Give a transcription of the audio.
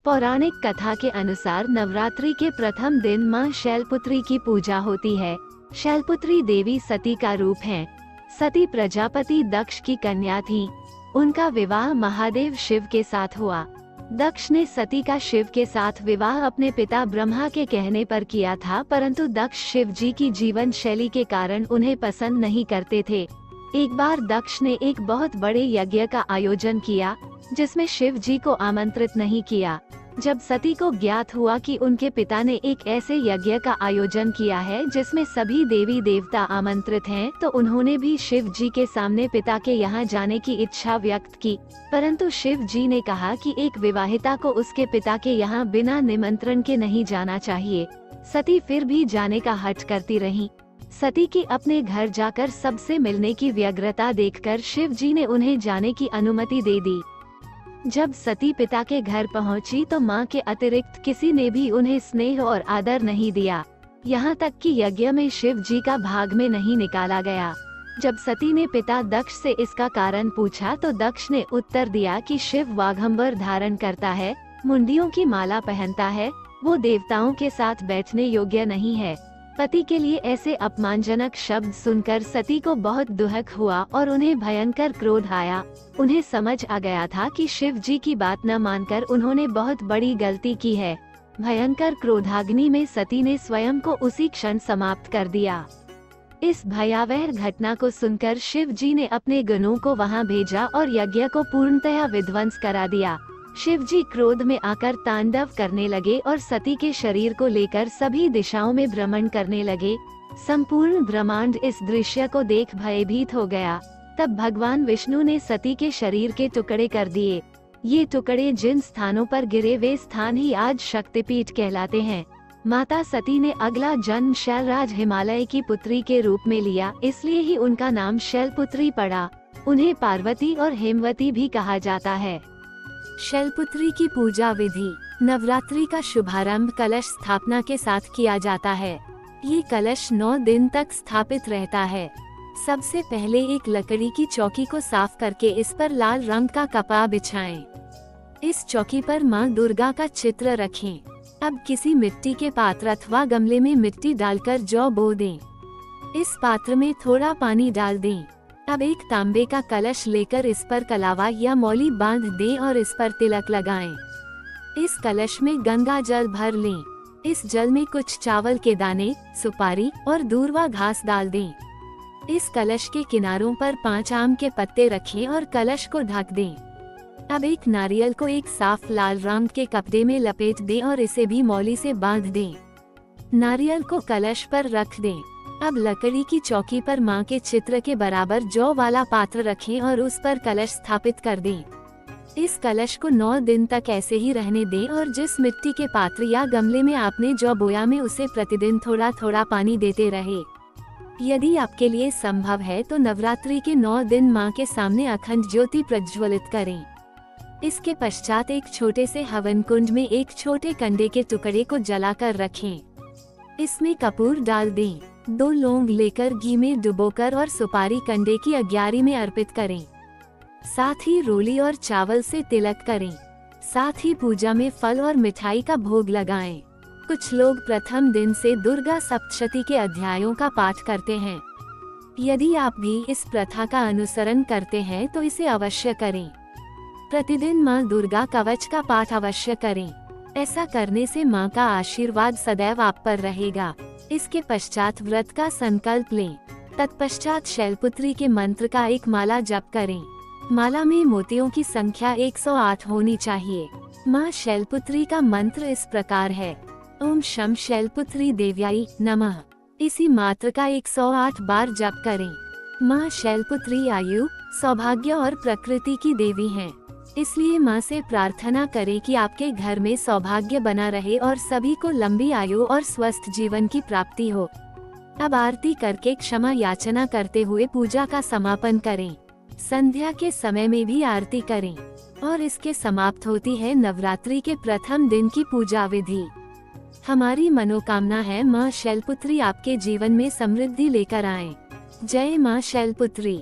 पौराणिक कथा के अनुसार नवरात्रि के प्रथम दिन मां शैलपुत्री की पूजा होती है। शैलपुत्री देवी सती का रूप है। सती प्रजापति दक्ष की कन्या थी। उनका विवाह महादेव शिव के साथ हुआ। दक्ष ने सती का शिव के साथ विवाह अपने पिता ब्रह्मा के कहने पर किया था, परंतु दक्ष शिव जी की जीवन शैली के कारण उन्हें पसंद नहीं करते थे। एक बार दक्ष ने एक बहुत बड़े यज्ञ का आयोजन किया, जिसमें शिव जी को आमंत्रित नहीं किया। जब सती को ज्ञात हुआ कि उनके पिता ने एक ऐसे यज्ञ का आयोजन किया है जिसमें सभी देवी देवता आमंत्रित हैं, तो उन्होंने भी शिव जी के सामने पिता के यहाँ जाने की इच्छा व्यक्त की। परंतु शिव जी ने कहा कि एक विवाहिता को उसके पिता के यहाँ बिना निमंत्रण के नहीं जाना चाहिए। सती फिर भी जाने का हठ करती रही। सती की अपने घर जाकर सबसे मिलने की व्यग्रता देखकर शिव जी ने उन्हें जाने की अनुमति दे दी। जब सती पिता के घर पहुंची तो मां के अतिरिक्त किसी ने भी उन्हें स्नेह और आदर नहीं दिया। यहाँ तक कि यज्ञ में शिव जी का भाग में नहीं निकाला गया। जब सती ने पिता दक्ष से इसका कारण पूछा तो दक्ष ने उत्तर दिया कि शिव वाघंबर धारण करता है, मुंडियों की माला पहनता है, वो देवताओं के साथ बैठने योग्य नहीं है। पति के लिए ऐसे अपमानजनक शब्द सुनकर सती को बहुत दुख हुआ और उन्हें भयंकर क्रोध आया। उन्हें समझ आ गया था कि शिव जी की बात न मानकर उन्होंने बहुत बड़ी गलती की है। भयंकर क्रोधाग्नि में सती ने स्वयं को उसी क्षण समाप्त कर दिया। इस भयावह घटना को सुनकर शिव जी ने अपने गणों को वहां भेजा और यज्ञ को पूर्णतया विध्वंस करा दिया। शिव जी क्रोध में आकर तांडव करने लगे और सती के शरीर को लेकर सभी दिशाओं में भ्रमण करने लगे। संपूर्ण ब्रह्मांड इस दृश्य को देख भयभीत हो गया। तब भगवान विष्णु ने सती के शरीर के टुकड़े कर दिए। ये टुकड़े जिन स्थानों पर गिरे वे स्थान ही आज शक्तिपीठ कहलाते हैं। माता सती ने अगला जन्म शैलराज हिमालय की पुत्री के रूप में लिया, इसलिए ही उनका नाम शैलपुत्री पड़ा। उन्हें पार्वती और हेमवती भी कहा जाता है। शैलपुत्री की पूजा विधि। नवरात्रि का शुभारंभ कलश स्थापना के साथ किया जाता है। ये कलश 9 दिन तक स्थापित रहता है। सबसे पहले एक लकड़ी की चौकी को साफ करके इस पर लाल रंग का कपड़ा बिछाएं। इस चौकी पर मां दुर्गा का चित्र रखें। अब किसी मिट्टी के पात्र अथवा गमले में मिट्टी डालकर जौ बो दें। इस पात्र में थोड़ा पानी डाल दें। अब एक तांबे का कलश लेकर इस पर कलावा या मौली बांध दें और इस पर तिलक लगाएं। इस कलश में गंगा जल भर लें। इस जल में कुछ चावल के दाने, सुपारी और दूर्वा घास डाल दें। इस कलश के किनारों पर 5 आम के पत्ते रखें और कलश को ढक दें। अब एक नारियल को एक साफ लाल रंग के कपड़े में लपेट दें और इसे भी मौली से बांध दें। नारियल को कलश पर रख दें। अब लकड़ी की चौकी पर मां के चित्र के बराबर जौ वाला पात्र रखें और उस पर कलश स्थापित कर दें। इस कलश को 9 दिन तक ऐसे ही रहने दें और जिस मिट्टी के पात्र या गमले में आपने जौ बोया में उसे प्रतिदिन थोड़ा थोड़ा पानी देते रहे। यदि आपके लिए संभव है तो नवरात्रि के 9 दिन मां के सामने अखंड ज्योति प्रज्वलित करें। इसके पश्चात एक छोटे से हवन कुंड में एक छोटे कंडे के टुकड़े को जलाकर रखें। इसमें कपूर डाल दें। 2 लौंग लेकर घी में डुबोकर और सुपारी कंडे की अग्यारी में अर्पित करें। साथ ही रोली और चावल से तिलक करें। साथ ही पूजा में फल और मिठाई का भोग लगाएं। कुछ लोग प्रथम दिन से दुर्गा सप्तशती के अध्यायों का पाठ करते हैं। यदि आप भी इस प्रथा का अनुसरण करते हैं तो इसे अवश्य करें। प्रतिदिन मां दुर्गा कवच का पाठ अवश्य करें। ऐसा करने से मां का आशीर्वाद सदैव आप पर रहेगा। इसके पश्चात व्रत का संकल्प लें। तत्पश्चात शैलपुत्री के मंत्र का एक माला जप करें। माला में मोतियों की संख्या 108 होनी चाहिए। मां शैलपुत्री का मंत्र इस प्रकार है: ओम शम शैलपुत्री देव्याई नमः। इसी मात्र का 108 बार जप करें। मां शैलपुत्री आयु, सौभाग्य और प्रकृति की देवी हैं। इसलिए मां से प्रार्थना करें कि आपके घर में सौभाग्य बना रहे और सभी को लंबी आयु और स्वस्थ जीवन की प्राप्ति हो। अब आरती करके क्षमा याचना करते हुए पूजा का समापन करें। संध्या के समय में भी आरती करें और इसके समाप्त होती है नवरात्रि के प्रथम दिन की पूजा विधि। हमारी मनोकामना है मां शैलपुत्री आपके जीवन में समृद्धि लेकर आए। जय मां शैलपुत्री।